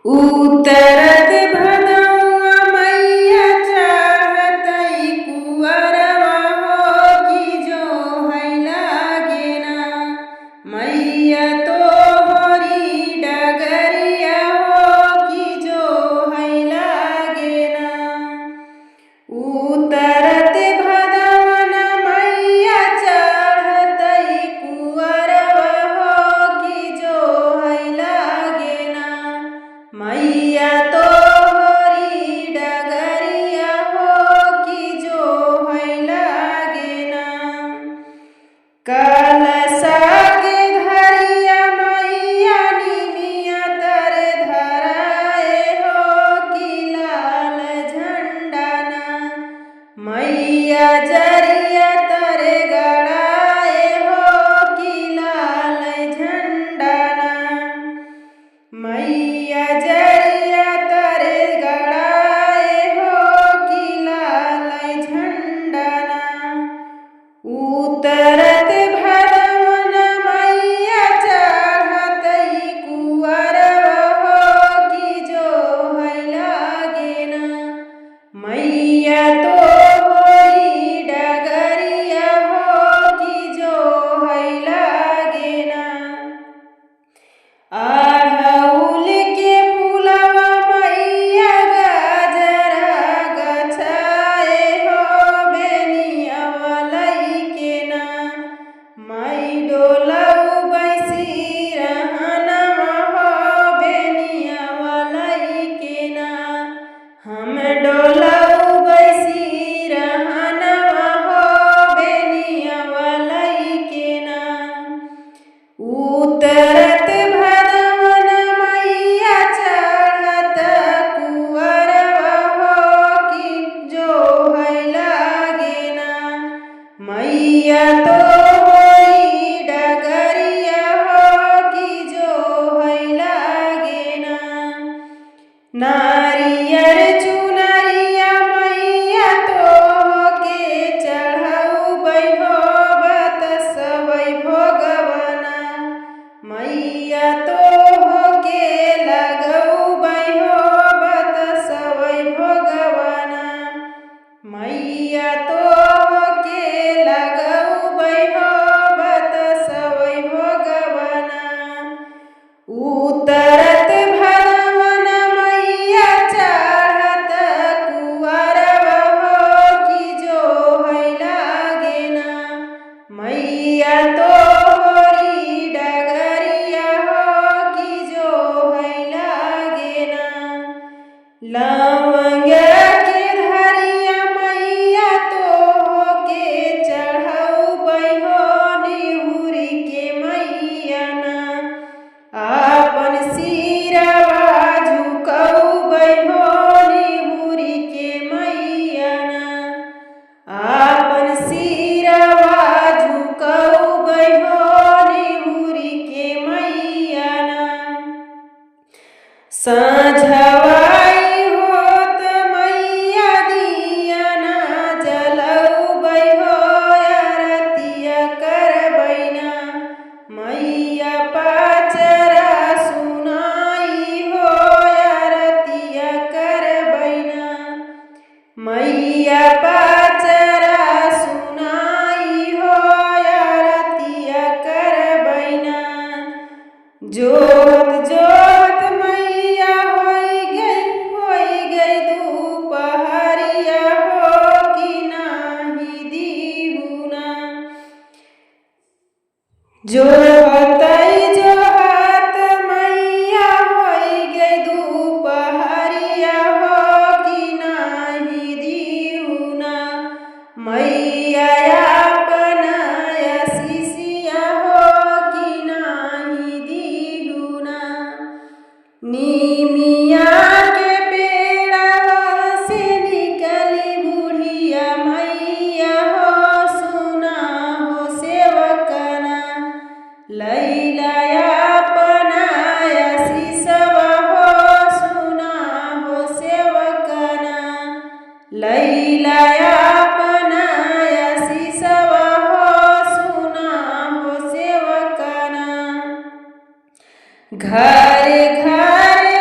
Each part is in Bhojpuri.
उतरत भदौआ मैया चढ़तई कुंवरवा हो कि जो है लागे ना मैया तोहरी डगरिया हो कि जो है लागे ना। उतरत भदौन मैया चढ़तई कुंवरवा हो कि जो है लागे ना मैया तोहरी डगरिया हो कि जो है लागे ना। कलशा के धरिया मैया निमिया तर धराए हो कि लाल झंडा ना मैया जरिया तर गड़ाए हो कि लाल झंडा ना मैया जरिया तर गड़ाए हो कि लाल झंडा ना। उतरत भदौन मैया चढ़तई कुंवरवा हो कि जो है लागे ना मैया तोहरी डगरिया हो कि जो है लागे ना। अड़हुल के फूलवा मैया गजरा गछाए हो बेनियवा लइके ना माई डोलऊ बैसी रहनवा हो बेनियवा लइके ना हम डोलऊ बैसी रहनवा हो बेनियवा लइके ना। उतरत भदौन मैया चढ़त कुंवरवा हो कि जो है लागे ना मैया तोहरी डगरिया हो कि जो है लागे ना। नारियर चुनरिया मैया तोहके चढ़ौबै हो बतसबै भोगवना मैया तोहके लगौबै हो बतसबै भोगवना मैया तोहके लगौबै हो बतसबै भोगवना। उतरत भदौन मैया चढ़त कुंवरवा हो कि जो है लागे ना मैया तोहरी डगरिया हो कि जो है लागे ना। लवंग के धरिया मैया तोहके चढ़ौबै हो निहुरी के मैया ना आपन सिरवा झुकौबै हो निहुरी के मैया ना आपन सिरवा झुकौबै हो निहुरी के मैया ना। साँझवाई होत मैया दिया ना जलौबै हो आरतिया करबै ना मैया पाचरा सुनाई हो आरतिया करबै ना मैया पाचरा सुनाई हो आरतिया करबै ना। जोत जोत मैया होई गई दोपहरिया हो कि नाही दीहुना जोहतई जोहत मैया होई गई दोपहरिया हो कि नाही दीहुना मैया अपना आशीषिया हो कि नाही दीहुना। नीमिया के पेड़वा से निकली बुढ़िया मैया हो सुना हो सेवकना लैला अपना आशीषवा हो सुना हो सेवकना लैला अपना आशीषवा हो सुना हो सेवकना। घरे घरे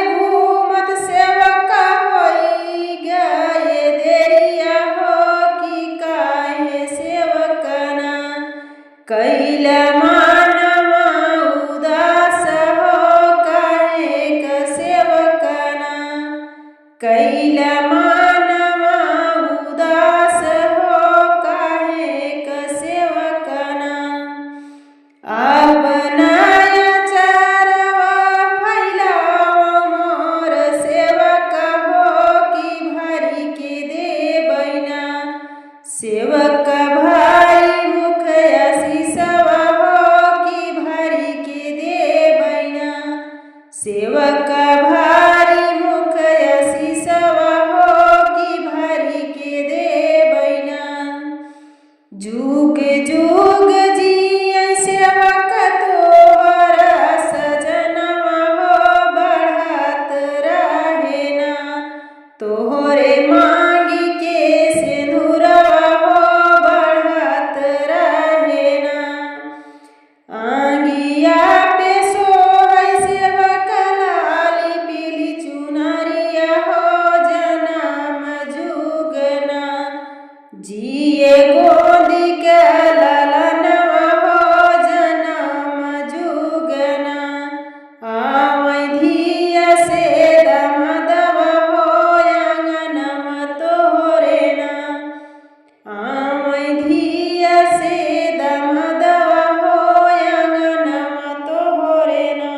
सेवक भारी मुखय सिसवा हो कि भरी के देवैना जुग जुग जियै सेवक तोहर सजनवा हो बढ़त रहेना तोहरे मांगी के सिंदूरवा हो बढ़त रहेना आंगिया पे सोहै सेवक लाली पीली चुनरिया हो जनम जुगना जिए गोदी के ललनवा हो जनम जुगना आवै धिया से दमदवा हो अंगनवा तोहरे ना आवै धिया से दमदवा हो अंगनवा तोहरे ना